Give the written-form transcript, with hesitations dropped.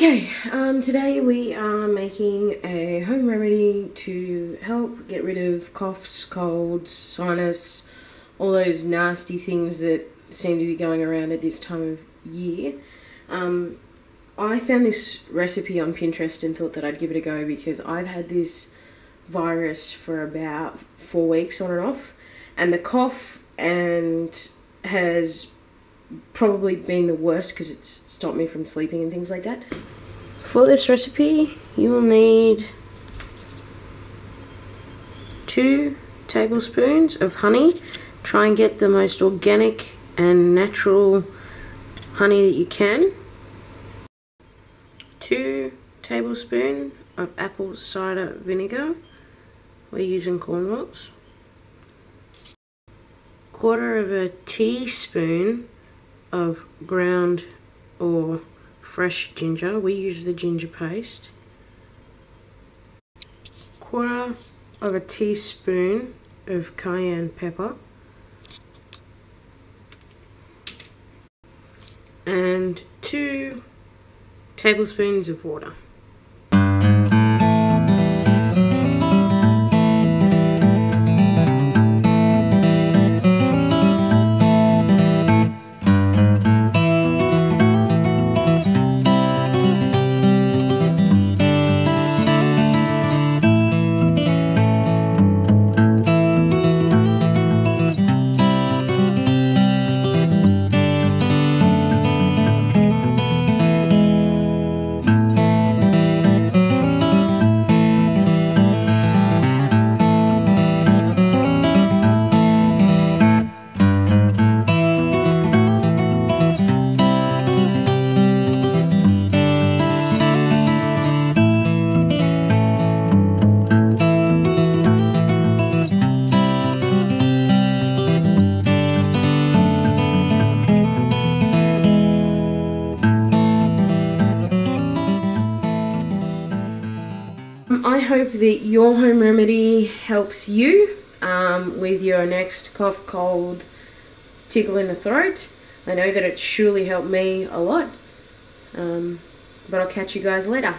Okay, today we are making a home remedy to help get rid of coughs, colds, sinus, all those nasty things that seem to be going around at this time of year. I found this recipe on Pinterest and thought that I'd give it a go because I've had this virus for about 4 weeks on and off, and the cough has probably been the worst because it's stopped me from sleeping and things like that. For this recipe, you will need 2 tablespoons of honey. Try and get the most organic and natural honey that you can. 2 tablespoons of apple cider vinegar. We're using Cornwalls. 1/4 teaspoon of ground or fresh ginger. We use the ginger paste. 1/4 teaspoon of cayenne pepper. And 2 tablespoons of water. I hope that your home remedy helps you with your next cough, cold, tickle in the throat. I know that it's surely helped me a lot, but I'll catch you guys later.